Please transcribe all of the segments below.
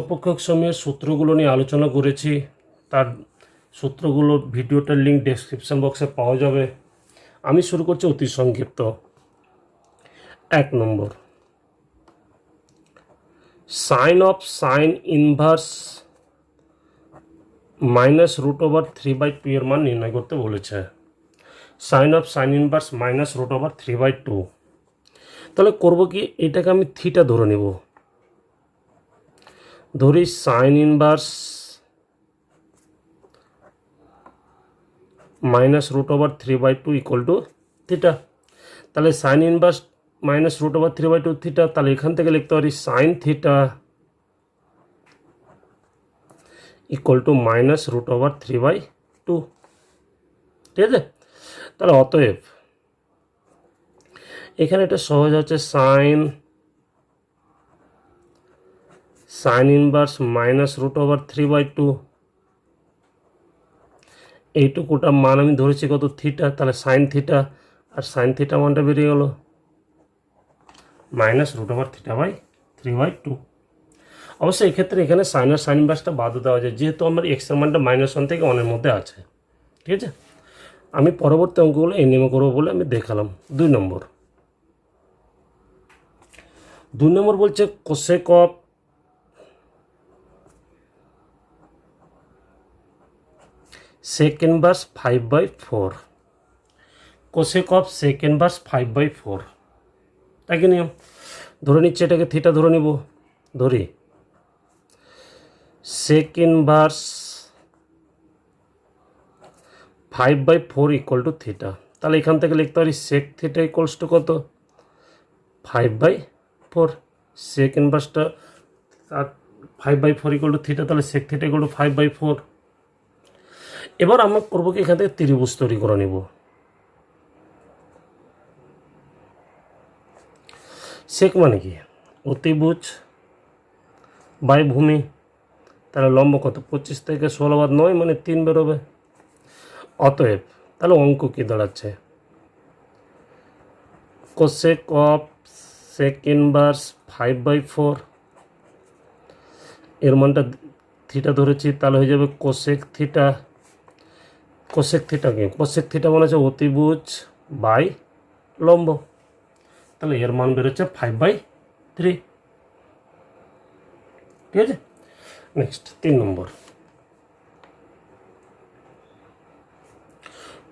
অপেক্ষক সময়ের সূত্রগুলো নিয়ে আলোচনা করেছি। তার সূত্রগুলো ভিডিওটার লিঙ্ক ডেসক্রিপশন বক্সে পাওয়া যাবে। আমি শুরু করছি অতি সংক্ষিপ্ত। 1 নম্বর, সাইন অফ সাইন ইনভার্স -√3/2 এর মান নির্ণয় করতে বলেছে। Sine of sine inverse -√3/2। তাহলে করব কি, এটাকে আমি থিটা ধরে নেব। ধরি sign inverse -√3/2 equal to theta. তাহলে সাইন ইনভার্স -√3/2 থিটা, তাহলে এখান থেকে লিখতে পারি সাইন থিটা ইকুয়াল টু -√3/2। ঠিক আছে, তাহলে অতএব এখানে এটা সহজ হচ্ছে সাইন ইনভার্স -√3/2, এইটুকুটা মান আমি ধরেছি কত, থিটা। তাহলে সাইন থিটা, আর সাইন থিটা মানটা বেরিয়ে গেল -√3/2। অবশ্যই এক্ষেত্রে এখানে সাইন আর সাইন ইনভার্সটা বাদ দেওয়া যায়, যেহেতু আমার এক্স এর মানটা -1 থেকে 1 মধ্যে আছে। ঠিক আছে, আমি পরবর্তী অঙ্কগুলো এই নিয়মে করবো বলে আমি দেখালাম। 2 নম্বর বলছে cosec of sec inverse 5/4। Cosec of sec inverse 5/4, তাই কি নিয়ম? ধরে নিচ্ছে এটাকে থিটা ধরে নিব। ধরি sec inverse 5/4 equal to theta. তাহলে এখান থেকে লিখতে পারি sec থিটা ইকুয়ালস টু কত, 5/4। sec ইনভার্সটা 5/4 ইকুয়াল টু থিটা, তাহলে sec থিটা ইকুয়াল টু 5/4। এবার আমরা করবো কি, এখান থেকে ত্রিভুজ তৈরি করে নিব। সেক মানে কি, অতিভুজ বাই ভূমি। তাহলে লম্ব কত, 25 থেকে 16 বাদ 9 মানে 3 বেরোবে। অতএব তাহলে অঙ্ক কি দাঁড়াচ্ছে, কোসেক অফ সেক ইনভার্স 5/4, এর মানটা থিটা ধরেছি, তাহলে হয়ে যাবে কোসেক থিটা। কোসেক থিটা কি, কোসেক থিটা মানে হচ্ছে অতিভুজ বাই লম্ব। তাহলে এর মান বেরোচ্ছে 5/3। ঠিক আছে, নেক্সট 3 নম্বর,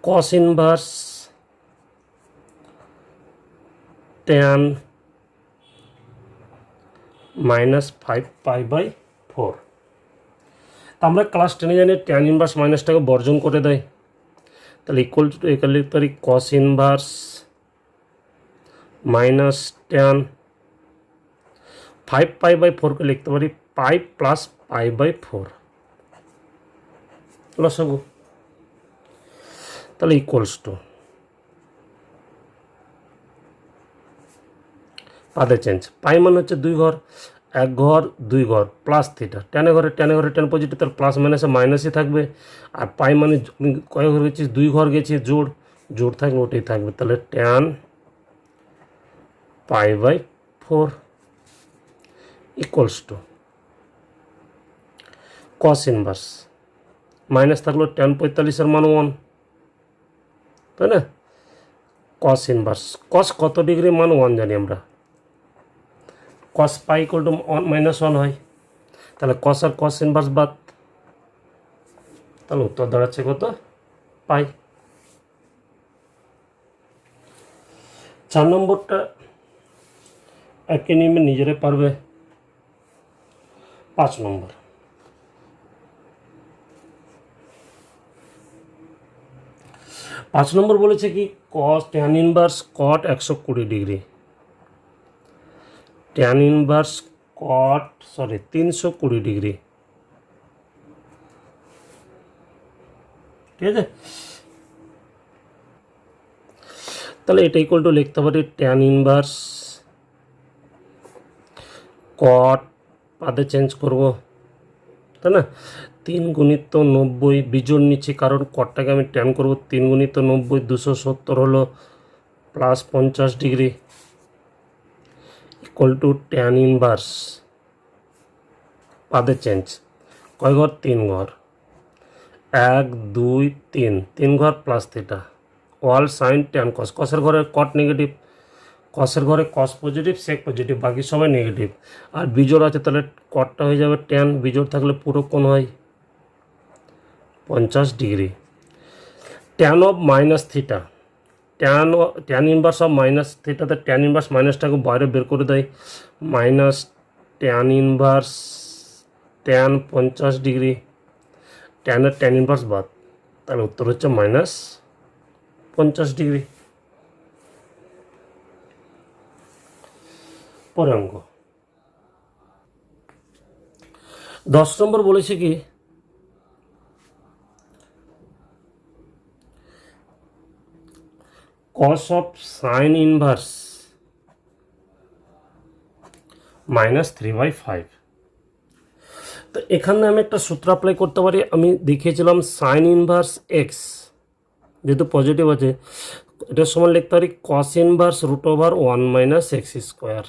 কস ইনভার্স tan -5π/4। তা আমরা ক্লাস 10-এ জানি ট্যান ইনভার্স মাইনাসটাকে বর্জন করে দেয়। তাহলে ইকুয়াল টু এখানে লিখতে পারি কস ইনভার্স মাইনাস ট্যান 5π/4কে লিখতে পারি পাই প্লাস π/4 লসাগু। তাহলে ইকুয়ালস টু, পাদে চেঞ্জ, পাই মানে হচ্ছে 2 ঘর, 1 ঘর 2 ঘর প্লাস থিটা, টেনে ঘরে টেন পজিটিভ, তাহলে প্লাস মাইনাসে মাইনাসই থাকবে। আর পাই মানে কয় ঘর গেছি, 2 ঘর গেছি, জোড় থাকবে, ওটাই থাকবে। তাহলে tan π/4 equals to cos inverse, minus থাকলো ট্যান 45-এর মান 1, তাই না? কস ইনভার্স, কস কত ডিগ্রি মান 1 জানি আমরা, কস পাই ইকুয়াল টু -1 হয়। তাহলে কস আর কস ইনভার্স বাদ, তাহলে উত্তর দাঁড়াচ্ছে কত, পাই। 4 নম্বরটা একই নিয়মে নিজেরাই পারবে। 5 নম্বর, বলেছে কি, কস ট্যান ইনভার্স কট 120 ডিগ্রি, ট্যান ইনভার্স কট 320 ডিগ্রি। ঠিক আছে, তাহলে এটা ইকুয়াল টু লিখতে পারি ট্যান ইনভার্স কট, পাদে চেঞ্জ করব, তাই না? 3 × 90, বিজোড় নিচ্ছি কারণ কটটাকে আমি ট্যান করব। 3 × 90 270 হলো plus 50 degree equal to tan inverse পাদে চেঞ্জ, কয় ঘর? 3 ঘর, 1 2 3, 3 ঘর plus theta, all sine tan cos, কসের ঘরে কট নেগেটিভ, কসের ঘরে কস পজিটিভ সেক পজিটিভ, বাকি সবাই নেগেটিভ। আর বিজোড় আছে তাহলে কটটা হয়ে যাবে ট্যান, বিজোড় থাকলে পুরো কোণ হয় 50 degree. Tan of minus theta, tan inverse of minus থিটাতে ট্যান ইনভার্স মাইনাসটাকে বাইরে বের করে দেয়, minus tan inverse tan 50 degree, ট্যানের ট্যান ইনভার্স বাদ, তাহলে উত্তর হচ্ছে মাইনাস 50 ডিগ্রি। পরে অঙ্ক 10 নম্বর বলেছে কি, cos of sin inverse -3/5। তো এখানে আমি একটা সূত্র অ্যাপ্লাই করতে পারি, আমি দেখিয়েছিলাম সাইন ইনভার্স এক্স যেহেতু পজিটিভ আছে, এটার সমান লিখতে পারি cos inverse √1 - x square.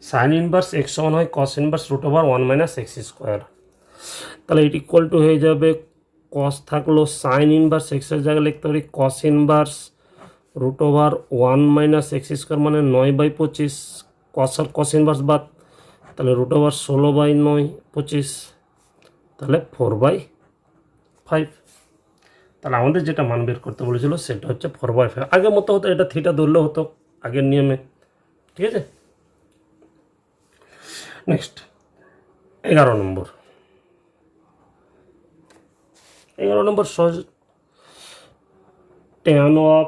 Sine inverse x সমান হয় cos ইনভার্স √1 - x স্কোয়ার, তাহলে এটি ইকুয়াল টু হয়ে যাবে cos থাকলো সাইন ইনভার্স এক্সের জায়গায় লিখতে পারি cos ইনভার্স √1 - x স্কোয়ার মানে 9/25, cos আর cos ইনভার্স বাদ, তাহলে √16/9 25, তাহলে 4/5। তাহলে আমাদের যেটা মান বের করতে বলেছিল সেটা হচ্ছে 4/5। আগের মতো হতো, এটা থিটা ধরলেও হতো আগের নিয়মে, ঠিক আছে। নেক্সট 11 নম্বর, 11 নম্বর সহজ, ট্যান অফ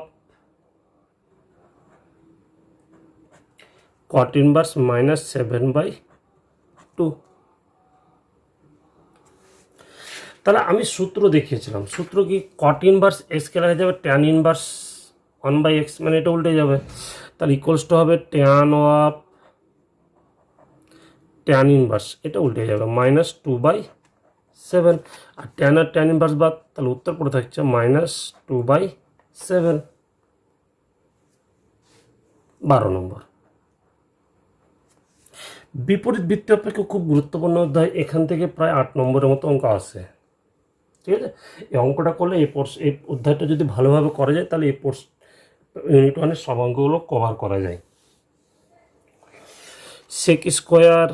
cot ইনভার্স -7/2। তাহলে আমি সূত্র দেখিয়েছিলাম, সূত্র কি cot ইনভার্স এক্সকে লেখা যাবে ট্যান ইনভার্স 1/x, মানে এটা উল্টে যাবে, তাহলে ইকুয়ালস টু হবে ট্যান অফ ট্যান ইনভার্স, এটা উল্টে যাবে -2/7, আর ট্যান ইনভার্স বাদ, তাহলে উত্তর পড়ে থাকছে -2/7। 12 নম্বর, বিপরীত বৃত্তি অপেক্ষা খুব গুরুত্বপূর্ণ অধ্যায়, এখান থেকে প্রায় 8 নম্বরের মতো অঙ্ক আসে, ঠিক আছে। এই অঙ্কটা করলে এই অধ্যায়টা যদি ভালোভাবে করা যায় তাহলে ইউনিট 1-এর সব অঙ্কগুলো কভার করা যায়। Sec square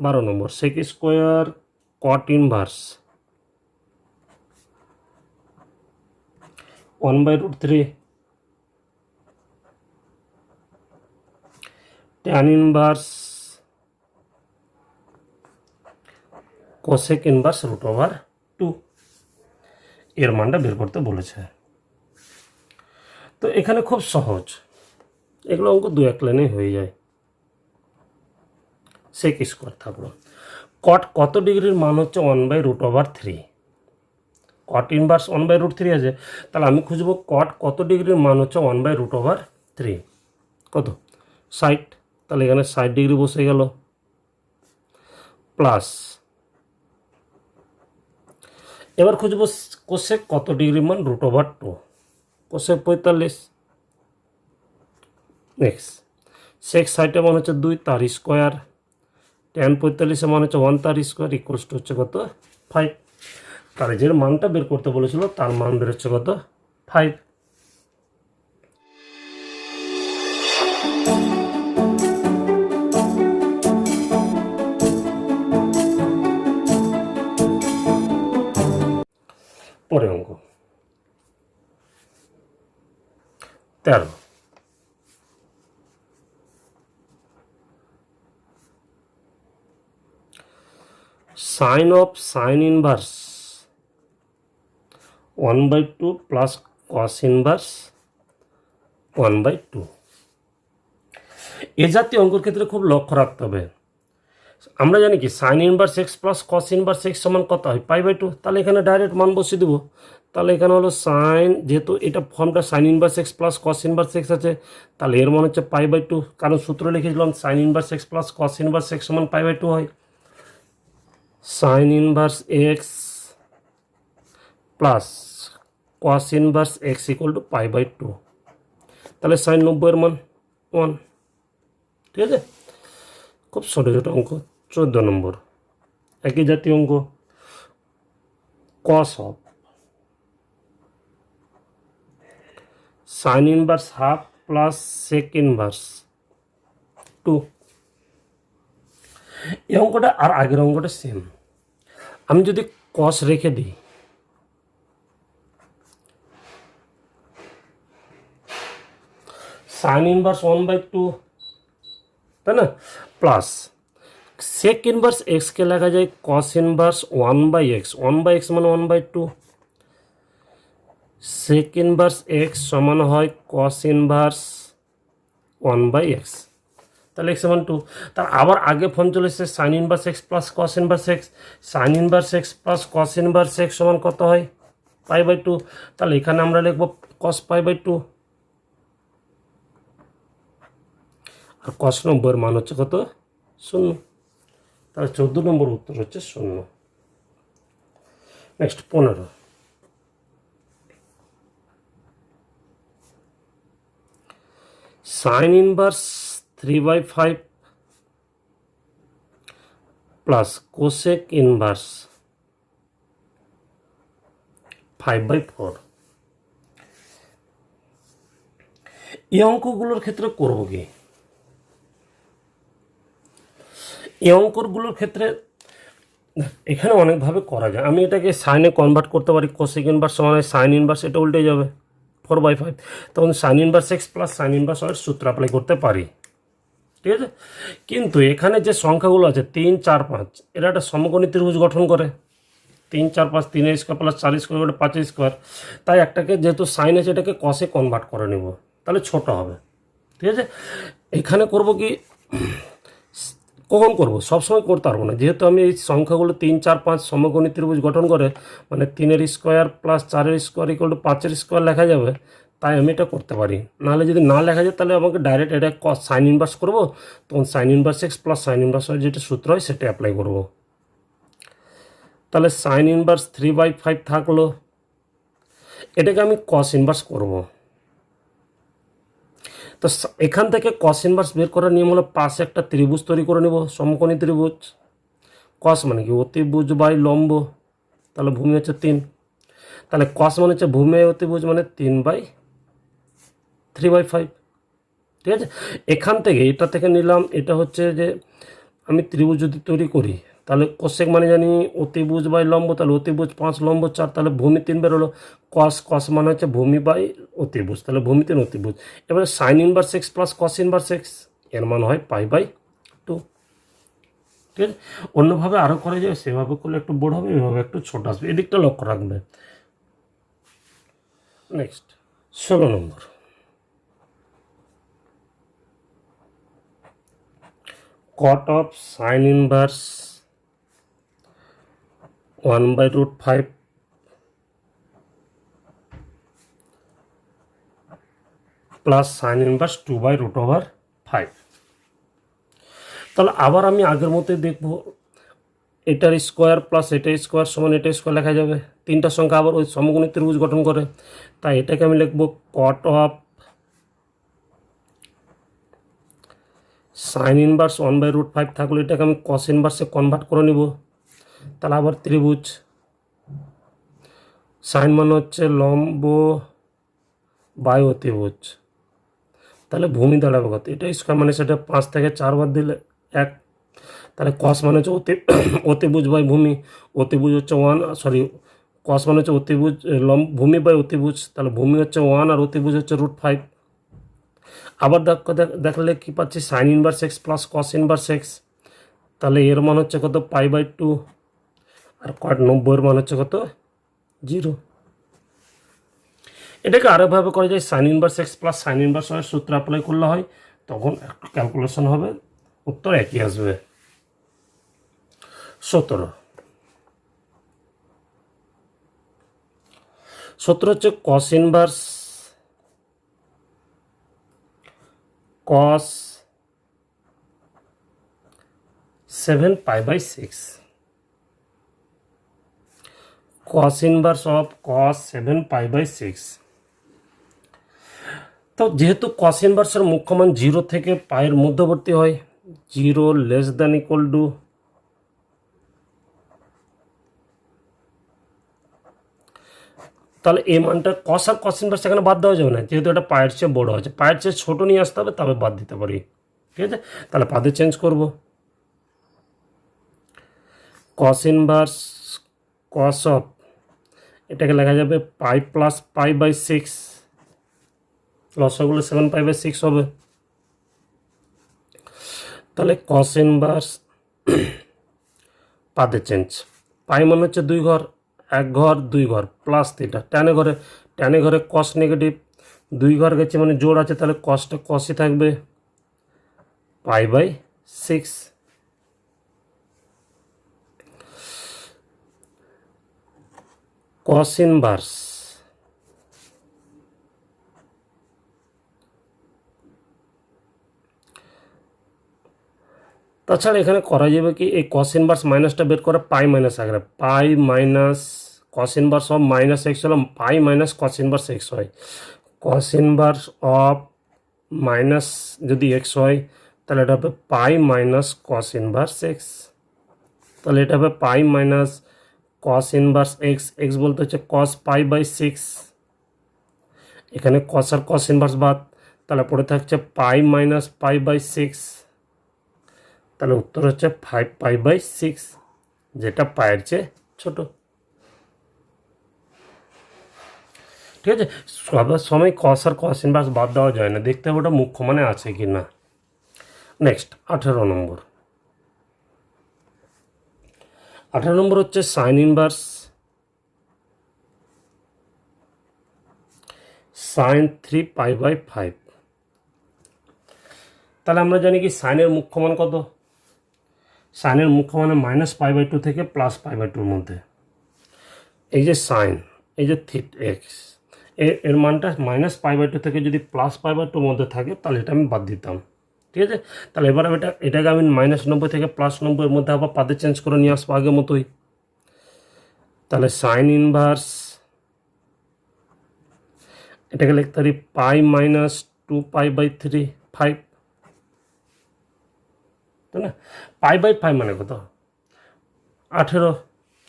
12 number, sec square cot inverse 1/√3, tan inverse cosec inverse √2, এর মানটা বের করতে বলেছে। তো এখানে খুব সহজ, এগুলো অঙ্ক 2-1 লাইনে হয়ে যায়। সেক স্কোয়ার থাকলো, কট কত ডিগ্রির মান হচ্ছে 1/√3, কট ইনভার্স 1/√3 আছে, তাহলে আমি খুঁজবো কট কত ডিগ্রির মান হচ্ছে 1/√3, কত 60, তাহলে এখানে 60 ডিগ্রি বসে গেল, প্লাস এবার খুঁজবো কোসেক কত ডিগ্রি মান √2, কোসেক 45। নেক্সট সেক 60 মান হচ্ছে 2 তার স্কোয়ার, ট্যান 45 মান হচ্ছে 1 তার স্কোয়ার, ইকুয়ালস টু হচ্ছে কত 5। তার যে মানটা বের করতে বলেছিল তার মান বের হচ্ছে কত 5। পরে অঙ্ক 13, sine of sine inverse 1/2 plus cos inverse 1/2। এ জাতীয় অঙ্কের ক্ষেত্রে খুব লক্ষ্য রাখতে হবে, আমরা জানি কি sine inverse x plus cos inverse x সমান কত হয় π/2, তাহলে এখানে ডাইরেক্ট মান বসিয়ে দেবো। তাহলে এখানে হলো সাইন, যেহেতু এটা ফর্মটা sine inverse x plus cos inverse X আছে, তাহলে এর মান হচ্ছে π/2, কারণ সূত্র লিখেছিলাম sine inverse x plus cos inverse x সমান π/2 হয়। Sine inverse x plus cos inverse X equal to π/2, তাহলে সাইন 90 এর মান 1, ঠিক আছে। খুব ছোটো ছোটো অঙ্ক, 14 নম্বর একই জাতীয় অঙ্ক, cos of sine inverse half plus sec inverse 2। এই অঙ্কটা আর আগের অঙ্কটা সেম। আমি যদি কস রেখে দিই, সাইন ইনভার্স 1/2, তাই না, প্লাস সেক ইনভার্স এক্সকে লেখা যায় কস ইনভার্স 1/x, 1/x মানে 1/2, সেক ইনভার্স এক্স সমান হয় কস ইনভার্স 1/x, তাহলে x সমান 2। তার আবার আগে ফর্ম চলে এসেছে sign inverse x plus cos inverse x, sign inverse x plus cos inverse x সমান কত হয়, π/2। তাহলে এখানে আমরা লিখব কস π/2, আর কস 90 মান হচ্ছে কত, 0। তাহলে 14 নম্বর উত্তর হচ্ছে 0। Next 15, sign inverse 3/5 plus cosec inverse 5/4। এই অঙ্কগুলোর ক্ষেত্রে করব কি, এই অঙ্কগুলোর ক্ষেত্রে এখানে অনেকভাবে করা যায়। আমি এটাকে সাইনে কনভার্ট করতে পারি, কোসেক ইনভার্স সমান সাইন ইনভার্স, এটা উল্টে যাবে 4/5, তখন sine inverse x plus sine inverse y সূত্র অ্যাপ্লাই করতে পারি, ঠিক আছে। কিন্তু এখানে যে সংখ্যাগুলো আছে 3, 4, 5, এরা একটা সমকোণী ত্রিভুজ গঠন করে, 3, 4, 5, 3 স্কোয়ার প্লাস 4 স্কোয়ার করে 5 স্কোয়ার। তাই একটাকে যেহেতু সাইন আছে এটাকে কসে কনভার্ট করে নেব, তাহলে ছোট হবে, ঠিক আছে। এখানে করব কি, কখন করব, সবসময় করতে পারবো না, যেহেতু আমি এই সংখ্যাগুলো 3, 4, 5 সমকোণী ত্রিভুজ গঠন করে, মানে 3 square plus 4 square equal to 5 square লেখা যাবে, তাই আমি এটা করতে পারি। নাহলে যদি না লেখা যায় তাহলে আমাকে ডাইরেক্ট এটা সাইন ইনভার্স করবো, তখন sine inverse x plus sine inverse y যেটা সূত্র হয় সেটা অ্যাপ্লাই করব। তাহলে সাইন ইনভার্স 3/5 থাকলো, এটাকে আমি কস ইনভার্স করব। তো এখান থেকে কস ইনভার্স বের করার নিয়ম হলো পাশে একটা ত্রিভুজ তৈরি করে নেব, সমকোণী ত্রিভুজ। কস মানে কি অতিভুজ বাই লম্ব, তাহলে ভূমি হচ্ছে 3, তাহলে কস মানে হচ্ছে ভূমি অতিভুজ মানে 3/5, ঠিক আছে। এখান থেকে এটা থেকে নিলাম, এটা হচ্ছে যে আমি ত্রিভুজ যদি তৈরি করি তাহলে কোসেক মানে জানি অতিভুজ বাই লম্ব, তাহলে অতিভুজ 5 লম্ব 4, তাহলে ভূমি 3 বেরোলো। কস মানে হচ্ছে ভূমি বাই অতিভুজ, তাহলে ভূমি 3 অতিভুজ। এবারে sign inverse x plus cos inverse x, এর মান হয় π/2, ঠিক আছে। অন্যভাবে আরও করা যায়, সেভাবে করলে একটু বড় হবে, এভাবে একটু ছোট আসবে, এদিকটা লক্ষ্য রাখবে। Next 16 number, cot of sin inverse 1/√5 plus sine inverse 2/√5। তাহলে আবার আমি আগের মতোই দেখব, এটার স্কোয়ার প্লাস এটা স্কোয়ার সমান এটা স্কোয়ার লেখা যাবে, তিনটা সংখ্যা আবার ওই সমকোণী ত্রিভুজ গঠন করে, তাই এটাকে আমি লিখব cot of সাইন ইনভার্স 1/√5 থাকলে এটাকে আমি কস ইনভার্সে কনভার্ট করে নিব। তাহলে আবার ত্রিভুজ, সাইন মানে হচ্ছে লম্ব বাই অতিভুজ, তাহলে ভূমি দাঁড়াবে কত, এটা স্কোয়ার মানে সেটা 5 থেকে 4 বার দিলে 1, তাহলে কস মানে হচ্ছে অতিভুজ বাই ভূমি, অতিভুজ হচ্ছে 1, সরি কস মানে হচ্ছে অতিভুজ ভূমি বাই অতিভুজ, তাহলে ভূমি হচ্ছে 1 আর অতিভুজ হচ্ছে √5। আবার দেখলে কি পাচ্ছি, sign inverse x plus cos inverse X, তাহলে এর মান হচ্ছে কত π/2, আর cot 90 এর মান হচ্ছে কত 0। এটাকে আরেকভাবে করা যায়, sine inverse x plus sine inverse y সূত্র অ্যাপ্লাই করলে হয়, তখন একটু ক্যালকুলেশন হবে, উত্তর একই আসবে। 17 হচ্ছে cos inverse cos 7 π/6, cos inverse of cos 7 π/6। তো যেহেতু cos ইনভার্সের মুখ্য মান 0 থেকে পায়ের মধ্যবর্তী হয়, 0 <= তাহলে এই মানটা কস আর কস ইনভার্স এখানে বাদ দেওয়া যাবে না, যেহেতু এটা পায়ের চেয়ে বড়ো আছে, পায়ের চেয়ে ছোটো নিয়ে আসতে হবে, তবে বাদ দিতে পারি। ঠিক আছে, তাহলে পাদে চেঞ্জ করব। কস ইনভার্স কস অফ, এটাকে লেখা যাবে পাই প্লাস পাই বাই 6, লসাগুলো 7 পাই/6 হবে। তাহলে কস ইনভার্স পাদে চেঞ্জ, পাই মানে হচ্ছে 2 ঘর, 1 ঘর 2 ঘর প্লাস থিটা, ট্যানে ঘরে কস নেগেটিভ, 2 ঘর গেছে মানে জোর আছে, তাহলে কসটা কসই থাকবে, পাই/6। কস ইনভার্স তাছাড়া এখানে করা যাবে কি, এই কস ইনভার্স মাইনাসটা বের করে পাই মাইনাস আগে, pi minus cos inverse of minus X হলো pi minus cos inverse X হয়। কস ইনভার্স অফ মাইনাস যদি এক্স হয় তাহলে এটা হবে pi minus cos inverse X, তাহলে এটা হবে pi minus cos inverse x, x বলতে হচ্ছে কস পাই/6, এখানে কস আর কস ইনভার্স বাদ, তাহলে পড়ে থাকছে পাই মাইনাস পাই/6, তাহলে উত্তর হচ্ছে 5π/6, যেটা পায়ের চেয়ে ছোট। ঠিক আছে, সবার সময় কস আর কস ইনভার্স বাদ দেওয়া যায় না, দেখতে হবে ওটা মুখ্য মানে আছে কি না। নেক্সট 18 নম্বর। 18 নম্বর হচ্ছে সাইন ইনভার্স সাইন 3π/5। তাহলে আমরা জানি কি সাইনের মুখ্য মান কত, সাইনের মুখ্য মানে -π/2 থেকে +π/2 মধ্যে। এই যে সাইন, এই যে এক্স, এর মানটা -π/2 থেকে যদি +π/2 মধ্যে থাকে তাহলে এটা আমি বাদ দিতাম। ঠিক আছে, তাহলে এবার এটাকে আমি -90 থেকে +90 মধ্যে আবার পাদে চেঞ্জ করে নিয়ে আসবো আগের মতোই। তাহলে সাইন ইনভার্স, এটাকে লিখতে পারি পাই মাইনাস 2π/3 5, তাই না? পাই/5 মানে কত, 18।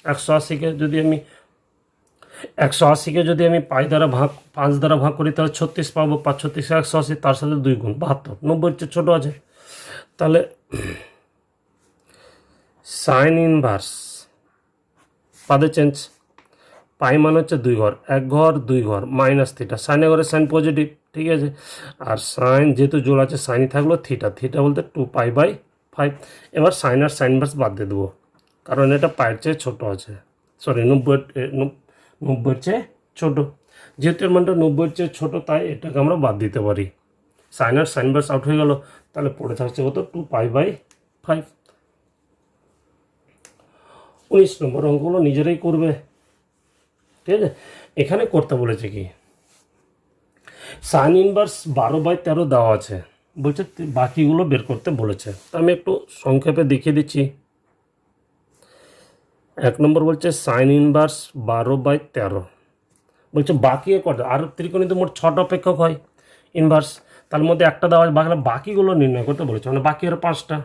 180কে যদি আমি পাই দ্বারা ভাগ 5 দ্বারা ভাগ করি তাহলে 36 পাবো, 5 36 180, তার সাথে 2 গুণ 72, 90 চেয়ে ছোটো আছে। তাহলে সাইন ইনভার্স পাদে চেঞ্জ, পাই মান হচ্ছে 2 ঘর, 1 ঘর 2 ঘর মাইনাস থিটা, সাইনে ঘরে সাইন পজিটিভ, ঠিক আছে, আর সাইন যেহেতু জোড় আছে সাইনই থাকলো, থিটা বলতে 2π/5। এবার সাইন আর সাইন ইনভার্স বাদ দিয়ে দেবো, কারণ এটা পায়ের চেয়ে ছোটো আছে, সরি 90-এর চেয়ে ছোটো, যেহেতু এর মানটা 90-এর চেয়ে ছোটো তাই এটাকে আমরা বাদ দিতে পারি। সাইন আর সাইন ইনভার্স আউট হয়ে গেল, তাহলে পড়ে থাকছে কত, 2π/5। 19 নম্বর অঙ্কগুলো নিজেরাই করবে। ঠিক আছে, এখানে করতে বলেছে কি, সাইন ইনভার্স 12/13 দেওয়া আছে, বলছে বাকিগুলো বের করতে বলেছে। তো আমি একটু সংক্ষেপে দেখিয়ে দিচ্ছি। 1 নম্বর বলছে সাইন ইনভার্স 12/13, বলছে বাকি কটা, আর ত্রিকোণীতে মোট 6টা অপেক্ষক হয় ইনভার্স, তার মধ্যে একটা দেওয়া হয়, বাকিগুলো নির্ণয় করতে বলেছে, মানে বাকি আরও 5টা।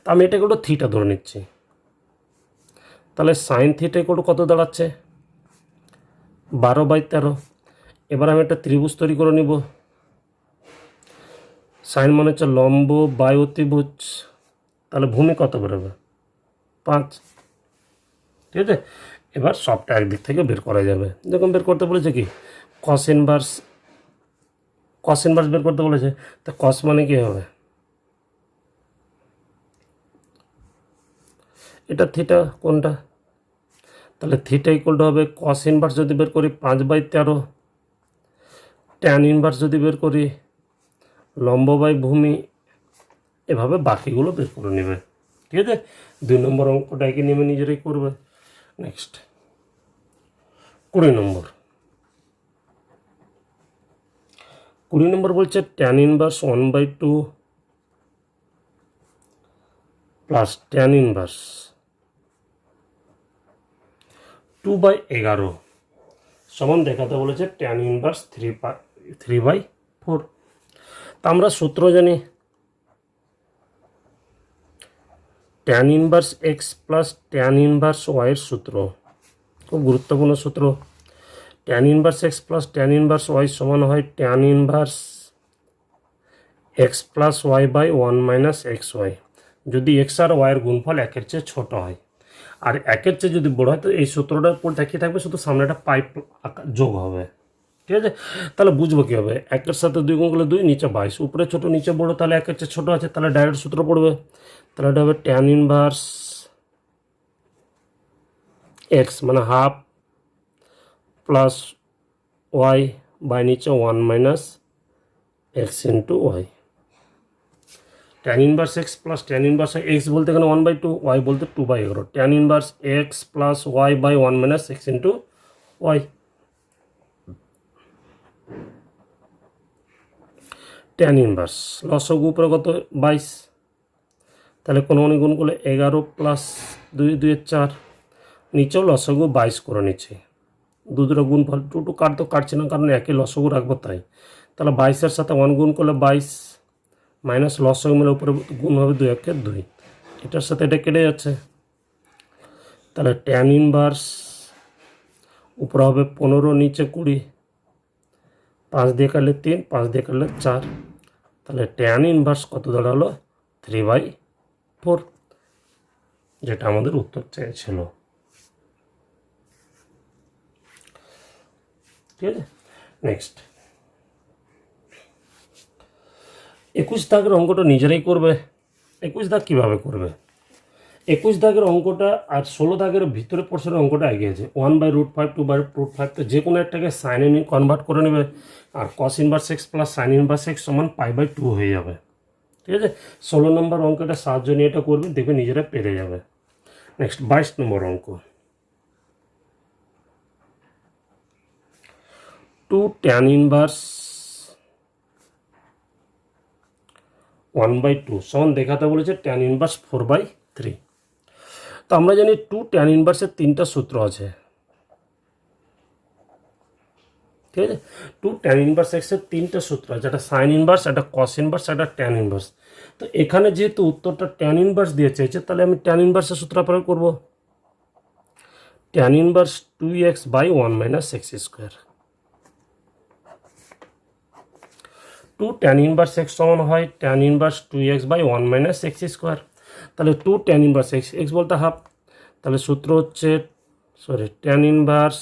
তো আমি এটাকে একটু থিটা ধরে নিচ্ছি, তাহলে সাইন থিটা কত দাঁড়াচ্ছে, 12/13। এবার আমি একটা ত্রিভুজ তৈরি করে নিব, সাইন মানে হচ্ছে লম্ব বাই অতিভুজ, তাহলে ভূমি কত বেরোবে, 5। ঠিক আছে, এবার সবটা একদিক থেকে বের করা যাবে। যখন বের করতে বলেছে কি, কস ইনভার্স বের করতে বলেছে, তা কস মানে কি হবে, এটা থিটা কোনটা, তাহলে থিটা ইকুয়াল হবে কস ইনভার্স যদি বের করি 5/13, ট্যান ইনভার্স যদি বের করি লম্ব বাই ভূমি, এভাবে বাকিগুলো বের করে নেবে। ঠিক আছে, 2 নম্বর অঙ্কটাকে নেমে নিজেরাই করবে। নেক্সট 20 নম্বর। 20 নম্বর বলছে tan inverse 1/2 plus tan inverse 2/11 সমান দেখাতে বলেছে ট্যান ইনভার্স 3/4। তা আমরা সূত্র জানি, tan inverse x plus tan inverse ওয়াইয়ের সূত্র, খুব গুরুত্বপূর্ণ সূত্র। Tan inverse x plus tan inverse y সমান হয় tan inverse x plus Y by 1 - x y, যদি এক্স আর ওয়াইয়ের গুণফল একের চেয়ে ছোট হয়। আর একের চেয়ে যদি বড় হয় তো এই সূত্রটার উপর দেখিয়ে থাকবে, শুধু সামনে একটা পাইপ যোগ হবে। ঠিক আছে, তাহলে বুঝবো কী হবে, একের সাথে 2 গুণ করলে 2, নিচে 22, উপরে ছোটো নিচে বড়ো, তাহলে একের চেয়ে ছোটো আছে, তাহলে ডাইরেক্ট সূত্র পড়বে। তাহলে এটা হবে ট্যান ইনভার্স এক্স মানে হাফ প্লাস ওয়াই বাই নিচে 1 - x into Y. Tan inverse x plus tan inverse X বলতে এখানে 1/2, ওয়াই বলতে 2/11, tan inverse x plus Y by 1 - x into Y. Tan inverse লসগু উপরে কত 22, তাহলে কোনো গুণ করলে 11 প্লাস 2 2 4, নিচেও লসগু 22 করে নিচ্ছে, দুটো গুণফল টু কাটছে না, কারণ একই লসগু রাখবো তাই। তাহলে 22-এর সাথে 1 গুণ করলে 22 মাইনাস লসগু মিলে উপরে গুণ হবে 2 1 2, এটার সাথে এটা কেটে যাচ্ছে। তাহলে ট্যান ইনভার্স উপরে হবে 15, নিচে 20, 5 দিয়ে কাটলে 3, 5 দিয়ে কাটলে 4, তাহলে ট্যান ইনভার্স কত দাঁড়ালো 3/4, যেটা আমাদের উত্তর চেয়েছিল। ঠিক আছে, নেক্সট 21 দাগের অঙ্কটা নিজেরাই করবে। 21 দাগ কীভাবে করবে, 21 দাগের অঙ্কটা আর 16 দাগের ভিতরে পোর্শনের অঙ্কটা এগিয়েছে। 1/√5 2/√5, তো যে কোনো একটাকে সাইনে নিয়ে কনভার্ট করে নেবে, আর cos inverse x plus sine inverse x সমান π/2 হয়ে যাবে। ঠিক আছে, 16 নম্বর অঙ্কটা সাহায্য নিয়ে এটা করবে, দেখবে নিজেরা পেরে যাবে। নেক্সট 22 নম্বর অঙ্ক, 2 tan ইনভার্স 1/2 সমান দেখাতে বলেছে tan ইনভার্স 4/3। তো আমরা জানি 2 tan ইনভার্সের 3টা সূত্র আছে। ঠিক আছে, 2 tan ইনভার্স এক্সের 3টা সূত্র আছে, একটা সাইন ইনভার্স, একটা কস ইনভার্স, একটা tan ইনভার্স। তো এখানে যেহেতু উত্তরটা tan ইনভার্স দিয়ে চেয়েছে, তাহলে আমি tan ইনভার্সের সূত্র প্রয়োগ করব, tan inverse 2x by 1 - x square. 2 tan inverse x সমান হয় tan inverse 2x by 1 - x square. তাহলে 2 tan ইনভার্স এক্স, এক্স বলতে হাফ, তাহলে সূত্র হচ্ছে tan inverse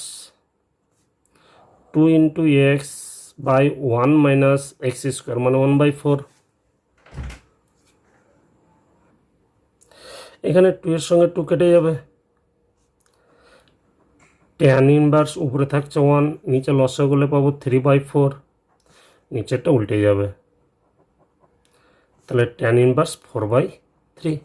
2 into x by 1 - x square মানে 1/4। এখানে 2 এর সঙ্গে 2 কেটে যাবে, tan ইনভার্স উপরে থাকছে 1, নিচে লসাগুলে পাবো 3/4, নিচেরটা উল্টে যাবে, তাহলে tan ইনভার্স 4/3।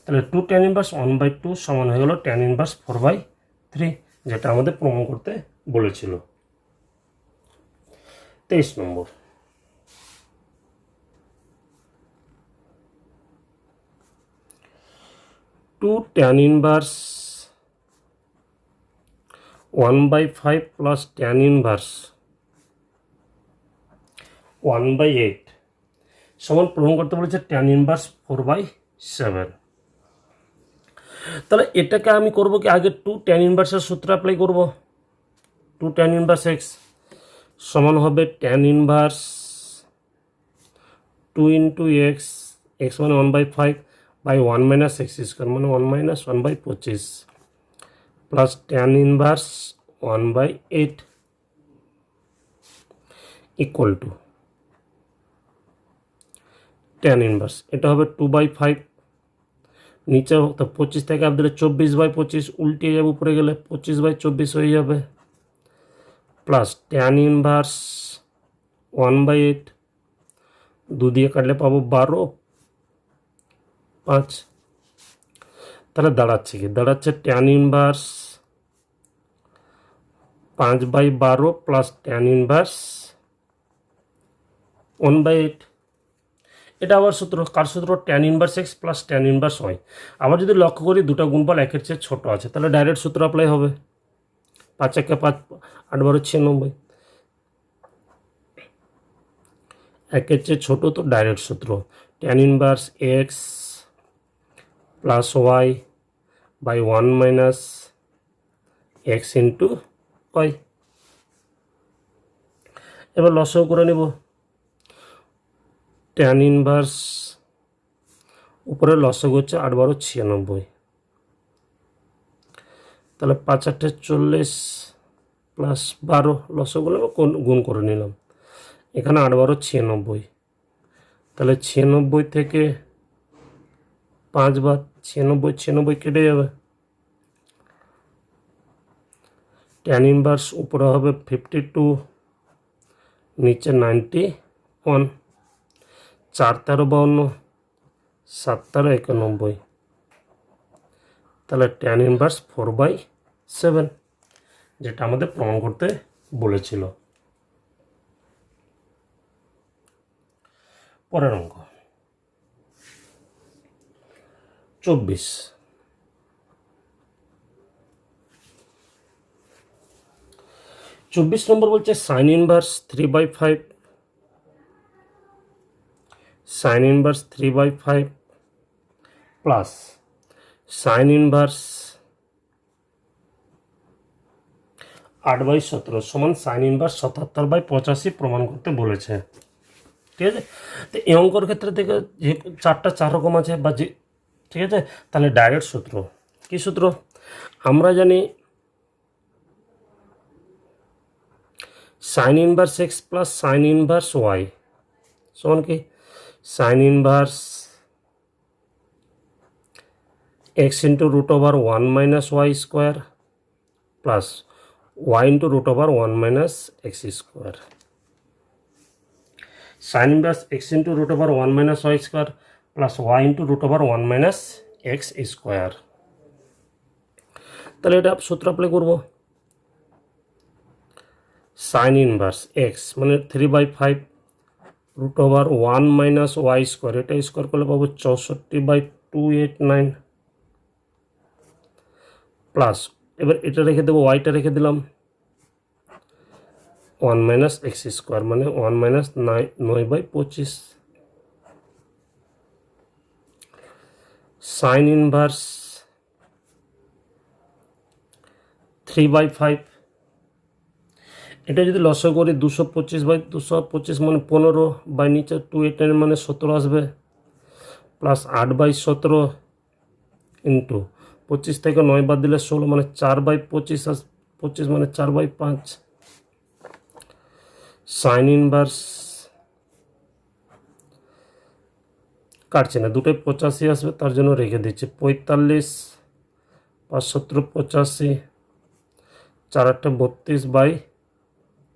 তাহলে 2 tan ইনভার্স 1/2 সমান হয়ে গেল tan ইনভার্স 4/3, যেটা আমাদের প্রমাণ করতে বলেছিল। 23 নম্বর, two tan inverse 1/5 plus tan inverse 1/8 সমান প্রমাণ করতে বলেছে tan ইনভার্স 4/7। তাহলে এটাকে আমি করব কি, আগে 2 tan ইনভার্সের সূত্র অ্যাপ্লাই করব। 2 tan ইনভার্স এক্স সমান হবে tan inverse 2 into x, x মানে 1/5 বাই 1 - এক্স স্কোয়ার মানে 1 - 1/25 plus tan inverse 1/8 equal to tan inverse, এটা হবে 2/5, নিচে তো 25 থেকে আপনি 24/25 উল্টিয়ে যাবে, উপরে গেলে 25/24 হয়ে যাবে, প্লাস tan ইনভার্স 1/8, 2 দিয়ে কাটলে পাবো 12, 5, তাহলে দাঁড়াচ্ছে কি, দাঁড়াচ্ছে tan inverse 5/12 plus tan inverse 1/8। এটা আবার সূত্র, কার সূত্র, tan inverse x plus tan inverse y. আবার যদি লক্ষ্য করি দুটো গুণফল একের চেয়ে ছোট আছে, তাহলে ডাইরেক্ট সূত্র অ্যাপ্লাই হবে, 5 × 5 8 12 96, একের চেয়ে ছোটো তো ডাইরেক্ট সূত্র tan inverse x plus Y by 1 - x into y. এবার লসাগু করে নিব। ট্যান ইনভার্স উপরে লসাগু হচ্ছে 8 12 96, তাহলে 5 8 40 প্লাস 12 লসাগুলো গুণ করে নিলাম। এখানে 8 12 96, তাহলে 96 থেকে 5 বাদ 96 96 কেটে যাবে। ট্যান ইনভার্স উপরে হবে 52, নিচে 91, 4 13 52, 7 13 91, তাহলে ট্যান ইনভার্স 4/7, যেটা আমাদের প্রমাণ করতে বলেছিল। পরের অঙ্ক 24। 24 নম্বর বলছে sign inverse 3/5, sign inverse 3/5 plus sine inverse 8/17 সমান সাইন ইনভার্স 77/85 প্রমাণ করতে বলেছে। ঠিক আছে, তো এই অঙ্কর ক্ষেত্রে থেকে যে 4টা 4 রকম আছে বা যে, ঠিক আছে, তাহলে ডাইরেক্ট সূত্র কি সূত্র আমরা জানি, sine inverse x plus sine inverse y সমান কি sine inverse x into root over 1 minus y square plus y into root over 1 minus x square. Sine inverse x into root over 1 minus y square plus y into root over 1 minus x square. তাহলে এটা সূত্র apply করবো। Sign inverse x মানে 3/5 root over 1 minus y square, এটা square করলে পাবো 64/289 plus, এবার এটা রেখে দেবো, ওয়াইটা রেখে দিলাম 1 মাইনাস এক্স স্কোয়ার মানে 1 মাইনাস 9/25। সাইন ইনভার্স 3/5, এটা যদি লসাগু করি 225/225 মানে 15 বাই নিচে 289 মানে 17 আসবে প্লাস 8/17 ইন্টু 25 থেকে 9 বাদ দিলে 16 মানে 4/25 25 মানে 4/5। সাইন ইনভার্স কাটছে না, দুটোই 85 আসবে, তার জন্য রেখে দিচ্ছি 45 5 17 85, 4 8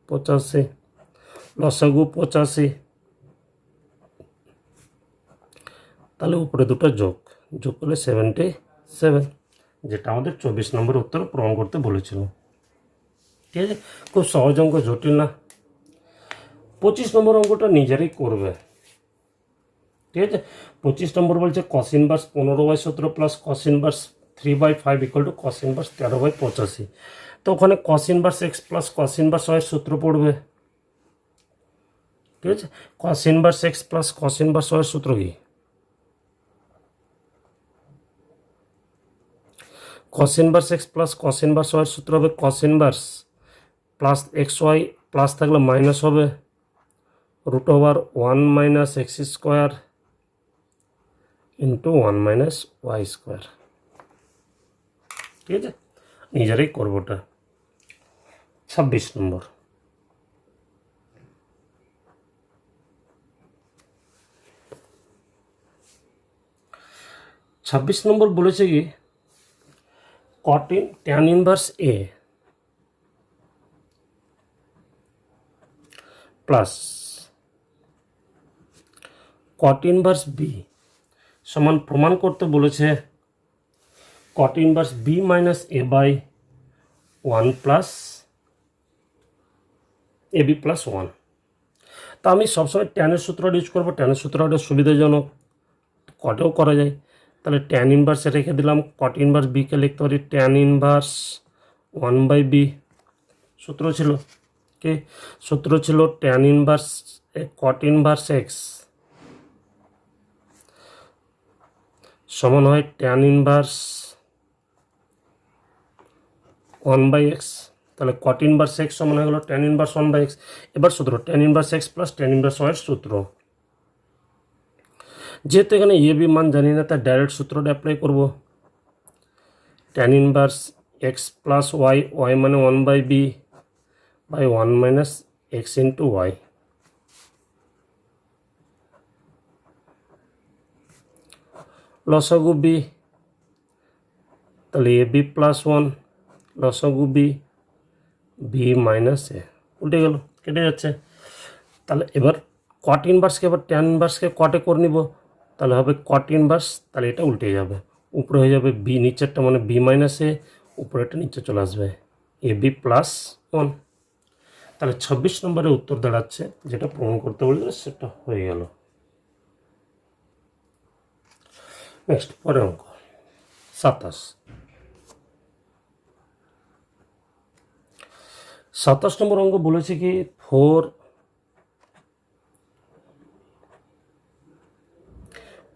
32/85, লসাগু 85, তাহলে উপরে দুটো যোগ করলে 77, যেটা আমাদের 24 নম্বর উত্তর প্রমাণ করতে বলেছিল। ঠিক আছে, খুব সহজ অঙ্ক, জটিল না। 25 নম্বর অঙ্কটা নিজেরাই করবে। ঠিক আছে, 25 নম্বর বলছে cos inverse 15/17 plus cos inverse 3/5 equal to cos inverse 13/85। তো ওখানে cos inverse x plus cos inverse y সূত্র পড়বে। ঠিক আছে, cos inverse x plus cos inverse y সূত্র কি, cos inverse x plus cos inverse y সূত্র হবে cos inverse plus x y, plus থাকলে মাইনাস হবে root over 1 minus x square into 1 minus y square. ঠিক আছে, নিজেরাই করবো ওটা। 26 নম্বর 26 নম্বর বলেছে কি tan inverse A plus cot inverse B সমান প্রমাণ করতে বলেছে cot inverse B minus A by 1 plus A B plus 1। তা আমি সবসময় ট্যানের সূত্রটা ইউজ করবো, ট্যানের সূত্রটা সুবিধাজনক, কটেও করা যায়। তাহলে ট্যান ইনভার্সে রেখে দিলাম, কট ইনভার্স বিকে লিখতে পারি ট্যান ইনভার্স 1/b, সূত্র ছিল কি, সূত্র ছিল ট্যান ইনভার্স কট ইনভার্স এক্স সমান হয় ট্যান ইনভার্স 1/x তাহলে কট ইনভার্স এক্স সমান হয়ে গেল ট্যান ইনভার্স 1/x। এবার সূত্র tan inverse x plus tan inverse y এর সূত্র। যেহেতু এখানে এ বি মান জানি না, তাই ডাইরেক্ট সূত্রটা অ্যাপ্লাই করব। Tan inverse x plus y, y মানে 1/b by 1 minus x into y. লসাগু বি, তাহলে এ বি প্লাস 1 লসাগু বি, বি মাইনাস এ, উল্টে গেল, কেটে যাচ্ছে। তাহলে এবার কট ইনভার্সকে এবার ট্যান ইনভার্সকে কটে করে নিব, তাহলে হবে কট ইনভার্স, তাহলে এটা উল্টে যাবে, উপরে হয়ে যাবে বি, নিচেরটা মানে বি মাইনাস এ, উপরেটা নিচে চলে আসবে এ বি প্লাস 1। তাহলে 26 নম্বরে উত্তর দাঁড়াচ্ছে, যেটা প্রমাণ করতে বললে সেটা হয়ে গেল। নেক্সট পরের অঙ্ক 27 নম্বর অঙ্ক বলেছে কি 4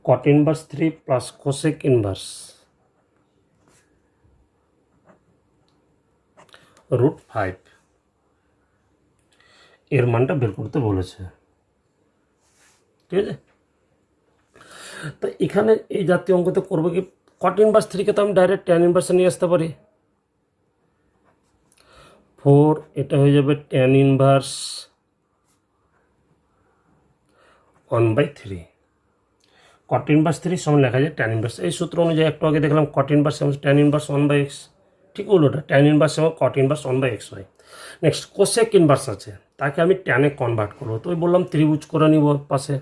cot inverse 3 plus cosec inverse √5 এর মানটা বের করতে বলেছে। ঠিক আছে, তো এখানে এই জাতীয় অঙ্কতে করবো কি, cot inverse 3কে তো আমি ডাইরেক্ট tan ইনভার্সে নিয়ে আসতে পারি। 4 এটা হয়ে যাবে tan ইনভার্স 1/3। cot inverse 3 সমান লেখা যায় tan ইনভার্স, এই সূত্র অনুযায়ী একটু আগে দেখলাম cot inverse সমান tan ইনভার্স 1/x, ঠিক হলো ওটা, tan ইনভার্স সমান cot ইনভার্স 1/x হয়। নেক্সট cosec ইনভার্স আছে, তাকে আমি tan এ কনভার্ট করবো, তো ওই বললাম ত্রিভুজ করে নিব পাশে।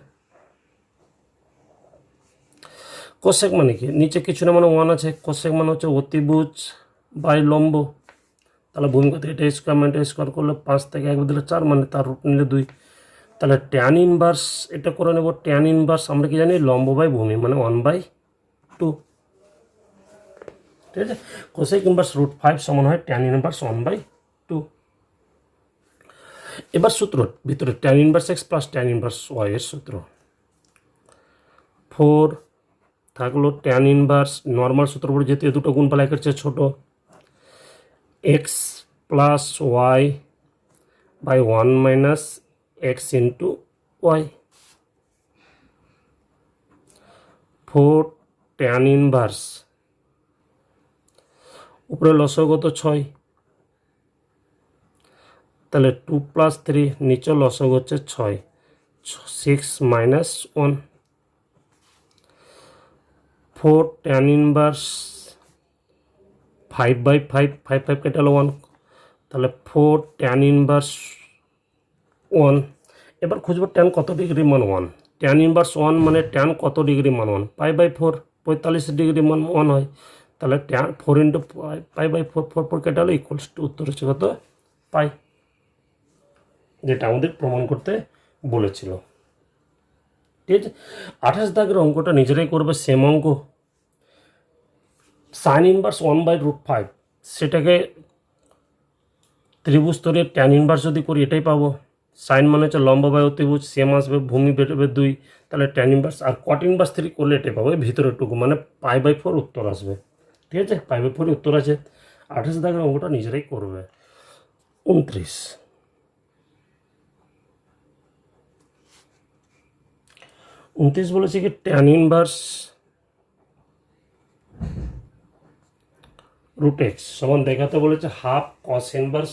cosec মানে কি, নিচে কিছু না মানে 1 আছে, cosec মানে হচ্ছে অতিভুজ বাই লম্ব, তাহলে ভূমিগত এটা স্কোয়ার মানে স্কোয়ার করলে 5 থেকে 1 দিলে 4 মানে তার রুট নিলে 2, তাহলে ট্যান ইনভার্স এটা করে নেব। ট্যান ইনভার্স আমরা কি জানি, লম্ব বাই ভূমি মানে 1/2, ঠিক আছে। কোসেক ইনভার্স √5 সমান হয় ট্যান ইনভার্স 1/2। এবার সূত্র ভিতরে tan inverse x plus tan inverse y এর সূত্র। 4 থাকলো ট্যান ইনভার্স, নর্মাল সূত্র পড়ে যেহেতু এ দুটো গুণফল একের চেয়ে ছোট, x plus Y by 1 minus x into y. 4 tan inverse, উপরে লসাগু 6, তাহলে 2 প্লাস 3, নিচে লসাগু হচ্ছে 6, 6 মাইনাস 1। 4 ট্যান ইনভার্স 5/5, 5 কেটে হলো 1, তাহলে 4 ট্যান ইনভার্স 1। এবার খুঁজবো ট্যান কত ডিগ্রি মান 1, ট্যান ইনভার্স 1 মানে ট্যান কত ডিগ্রি মান 1, π/4, 45 ডিগ্রি মান 1 হয়, তাহলে ট্যান 4 ইন্টু π/4, 4 কেটে হলো ইকুয়ালস টু, উত্তর হচ্ছে কত, পাই, যেটা আমাদের প্রমাণ করতে বলেছিল। ঠিক আছে, 28 দাগের অঙ্কটা নিজেরাই করবে, সেম অঙ্ক। সাইন ইনভার্স 1/√5, সেটাকে ত্রিভুজ স্তরের ট্যান ইনভার্স যদি করি এটাই পাবো। সাইন মানে হচ্ছে লম্ব বাই অতিভুজ, সেম আসবে, ভূমি বেরোবে 2, তাহলে ট্যান ইনভার্স, আর কট ইনভার্স 3 করলে এটাই পাবো, এই ভিতরেরটুকু মানে π/4 উত্তর আসবে। ঠিক আছে, π/4 উত্তর আছে। 28 দাগের অঙ্কটা নিজেরাই করবে। 29 বলেছে কি ট্যান ইনভার্স √x সমান দেখাতে বলেছে half cos inverse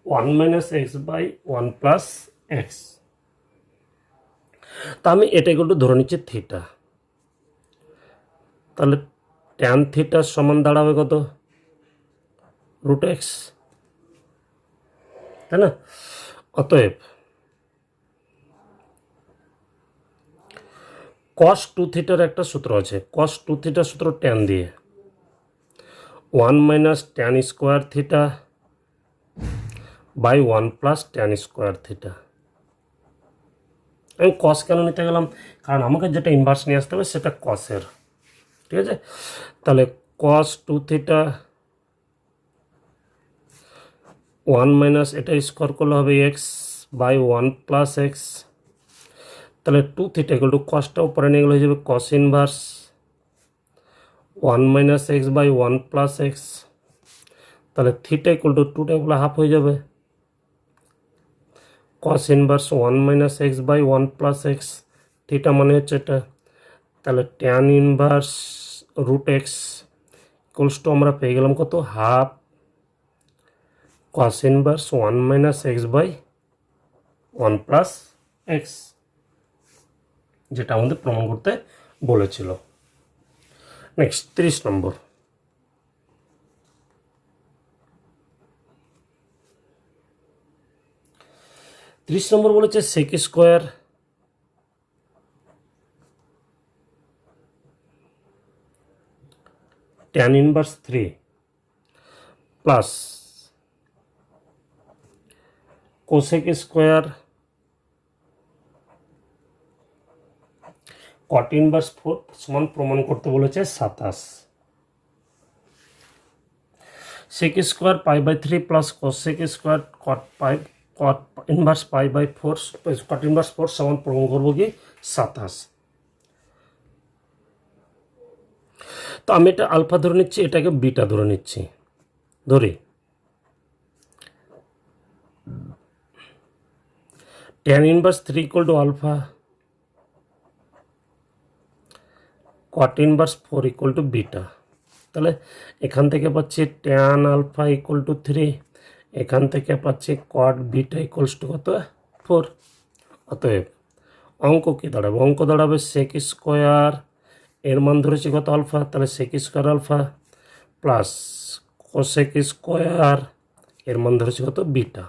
1 minus x by 1 plus x. তা আমি এটা কিন্তু ধরে নিচ্ছি থিটা, তাহলে ট্যান থিটা সমান দাঁড়াবে কত, √x, তাই না। অতএব cos 2 থিটার একটা সূত্র আছে, cos 2 থিটার সূত্র ট্যান দিয়ে 1 minus tan square theta by 1 plus tan square theta. আমি কস কেন নিতে গেলাম, কারণ আমাকে যেটা ইনভার্স নিয়ে আসতে হবে সেটা কসের। ঠিক আছে, তাহলে cos 2 থিটা 1 মাইনাস এটা স্কোয়ার করলে হবে এক্স বাই 1 প্লাস এক্স, তাহলে 2 থিটা ইকুয়াল টু কসটা উপরে নিয়ে গেলে হয়ে যাবে cos inverse 1 minus x by 1 plus x, তাহলে থিটা ইকুয়াল টু 2টা এগুলো হাফ হয়ে যাবে। Cos inverse 1 minus x by 1 plus x, theta মানে হচ্ছে এটা। তাহলে tan inverse root x equals to আমরা পেয়ে গেলাম কত, half cos inverse 1 minus x by 1 plus x, যেটা আমাদের প্রমাণ করতে বলেছিল। Next 30 number. বলেছে sec square tan inverse 3 plus cosec square cot inverse 4 সমান প্রমাণ করতে বলেছে 27। Sec square pi by 3 plus cosec square cot inverse pi by 4 cot inverse 4 সমান প্রমাণ করবো কি 27। তো আমি এটা আলফা ধরে নিচ্ছি, এটাকে বিটা ধরে নিচ্ছি। ধরি tan inverse 3 equal to alpha, cot inverse 4 equal to beta. তাহলে এখান থেকে পাচ্ছি ট্যান আলফা ইকুয়াল টু 3, এখান থেকে পাচ্ছি কট বিটা ইকুয়ালস টু কত 4। অতএব অঙ্ক কী দাঁড়াবে, অঙ্ক দাঁড়াবে সেক স্কোয়ার, এর মান ধরেছি কত আলফা, তাহলে sec square alpha plus cosec square, এর মান ধরেছি কত বিটা।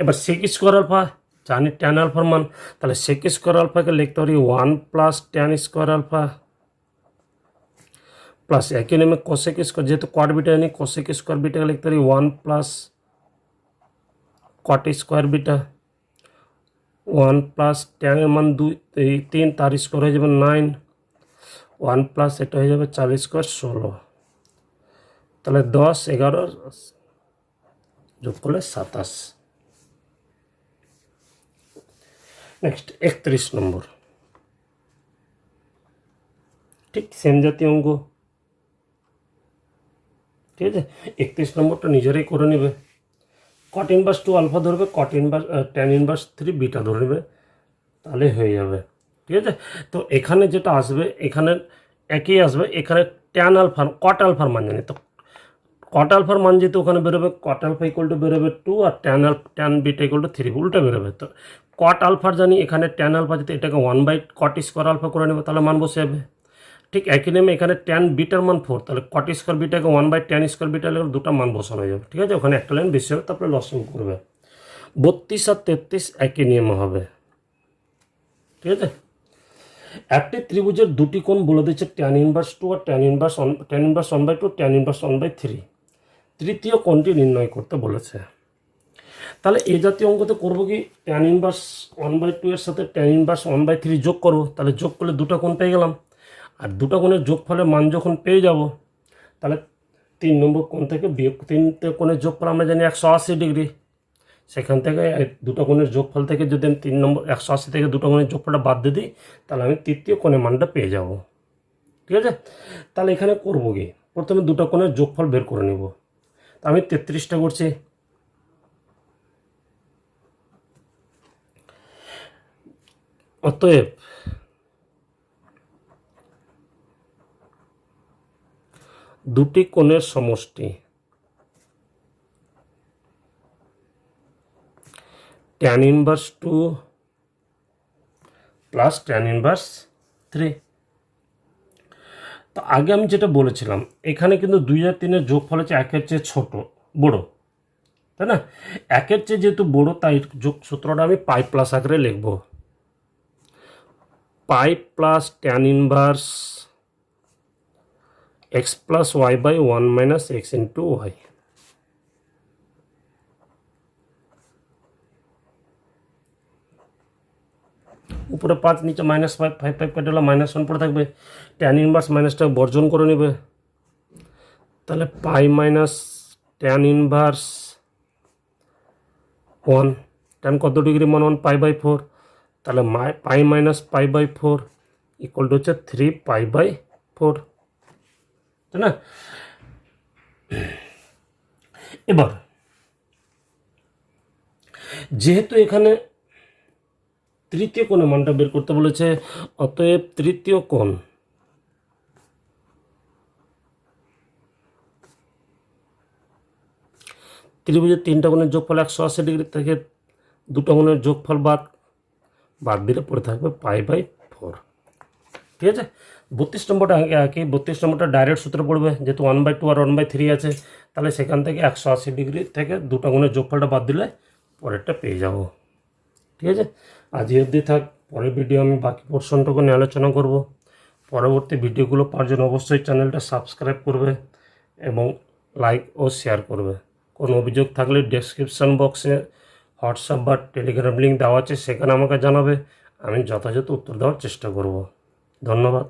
এবার সেক স্কোয়ার আলফা জানি ট্যান আলফার মান, তাহলে সেক স্কোয়ার আলফাকে লিখতে পারি 1 plus tan square alpha plus একই নেমে কোসেক স্কোয়ার, যেহেতু কট বিটা জানি কোসেক স্কোয়ার বিটাকে লিখতে পারি 1 plus cot square beta, 1 plus ট্যানের মান 2 3, তার স্কোয়ার হয়ে যাবে 9, 1 প্লাস এটা হয়ে যাবে 4 স্কোয়ার 16, তাহলে 10 11 যোগ করলে 27। নেক্সট 31 নম্বর, ঠিক সেম জাতীয় অঙ্ক। ঠিক আছে, 31 নম্বরটা নিজেরাই করে নেবে। কট ইনভার্স 2 আলফা ধরবে, কট ইনভার্স ট্যান ইনভার্স 3 বিটা ধরে নেবে, তাহলে হয়ে যাবে। ঠিক আছে, তো এখানে যেটা আসবে এখানে একই আসবে, এখানে ট্যান আলফার কট আলফার মান জানি, তো কট আলফার মান যেহেতু ওখানে বেরোবে কট আলফা ইকুয়াল টু বেরোবে 2 আর ট্যান বিটা ইকুয়াল টু 3, উল্টা বেরোবে। তো কট আলফার জানি, এখানে ট্যান আলফা যেতে এটাকে 1 বাই কট স্কোয়ার আলফা করে নেবে, তাহলে মান বসে যাবে। ঠিক একই নেমে এখানে ট্যান বিটার মান 4, তাহলে কট স্কোয়ার বিটাকে 1 বাই ট্যান স্কোয়ার বিটা হলে দুটো মান বসানো হয়ে যাবে। ঠিক আছে, ওখানে একটা লাইন বেশি হবে, তারপরে লসিং করবে। 32 আর 33 একই নিয়ম হবে। ঠিক আছে, একটি ত্রিভুজের দুটি কোণ বলে দিচ্ছে ট্যান ইনভার্স 2 আর ট্যান ইনভার্স 1/2, ট্যান ইনভার্স 1/3। তৃতীয় কোণটি নির্ণয় করতে বলেছে। তাহলে এই জাতীয় অঙ্কতে করবো কি, ট্যান ইনভার্স 1/2 এর সাথে ট্যান ইনভার্স 1/3 যোগ করবো, তাহলে যোগ করলে দুটো কোণ পেয়ে গেলাম। আর দুটো কোণের যোগফলের মান যখন পেয়ে যাব, তাহলে 3 নম্বর কোণ থেকে বিয়োগ 3টে কোণের যোগফল আমরা জানি 180 ডিগ্রি, সেখান থেকে দুটো কোণের যোগফল থেকে যদি আমি 3 নম্বর 180 থেকে দুটো কোণের যোগফলটা বাদ দিয়ে দিই, তাহলে আমি তৃতীয় কোণের মানটা পেয়ে যাব। ঠিক আছে, তাহলে এখানে করবো কি, প্রথমে দুটো কোণের যোগফল বের করে নেব। তা আমি 33টা করছি। অতএব দুটি কোণের সমষ্টি tan inverse 2 plus tan inverse 3। তো আগে আমি যেটা বলেছিলাম, এখানে কিন্তু 2 আর 3-এর যোগফল হচ্ছে 1-এর চেয়ে বড়, তাই না? 1-এর চেয়ে যেহেতু বড়, তাই যোগ সূত্রটা আমি পাই প্লাস আকারে লিখব। Pi plus tan inverse x plus Y by 1 minus x into y. উপরে 5, নিচে -5, 5 5 কেটে হলো -1 পড়ে থাকবে। ট্যান ইনভার্স মাইনাসটা বর্জন করে নেবে, তাহলে পাই মাইনাস ট্যান ইনভার্স 1, ট্যান কত ডিগ্রি মান 1 π/4, তাহলে পাই মাইনাস π/4 ইকুয়াল টু হচ্ছে 3 π/4, তাই না? এবার যেহেতু এখানে তৃতীয় কোণের মানটা বের করতে বলেছে, অতএব তৃতীয় কোণ ত্রিভুজের তিনটা কোণের যোগফল 180 ডিগ্রি থেকে দুটো কোণের যোগফল বাদ দিলে পড়ে থাকবে π/4। ঠিক আছে, 32 নম্বরটা একই, 32 নম্বরটা ডাইরেক্ট সূত্র পড়বে, যেহেতু 1/2 আর 1/3 আছে, তাহলে সেখান থেকে 180 ডিগ্রি থেকে দুটো কোণের যোগফলটা বাদ দিলে পরেরটা পেয়ে যাব। ঠিক আছে, আজ এই অবধি থাক। পরের ভিডিও আমি বাকি পোর্শনটুকু নিয়ে আলোচনা করব। পরবর্তী ভিডিওগুলো পাওয়ার জন্য অবশ্যই চ্যানেলটা সাবস্ক্রাইব করবে এবং লাইক ও শেয়ার করবে। কোনো অভিযোগ থাকলে ডেসক্রিপশান বক্সে হোয়াটসঅ্যাপ বা টেলিগ্রাম লিঙ্ক দেওয়া আছে, সেখানে আমাকে জানাবে, আমি যথাযথ উত্তর দেওয়ার চেষ্টা করব। ধন্যবাদ।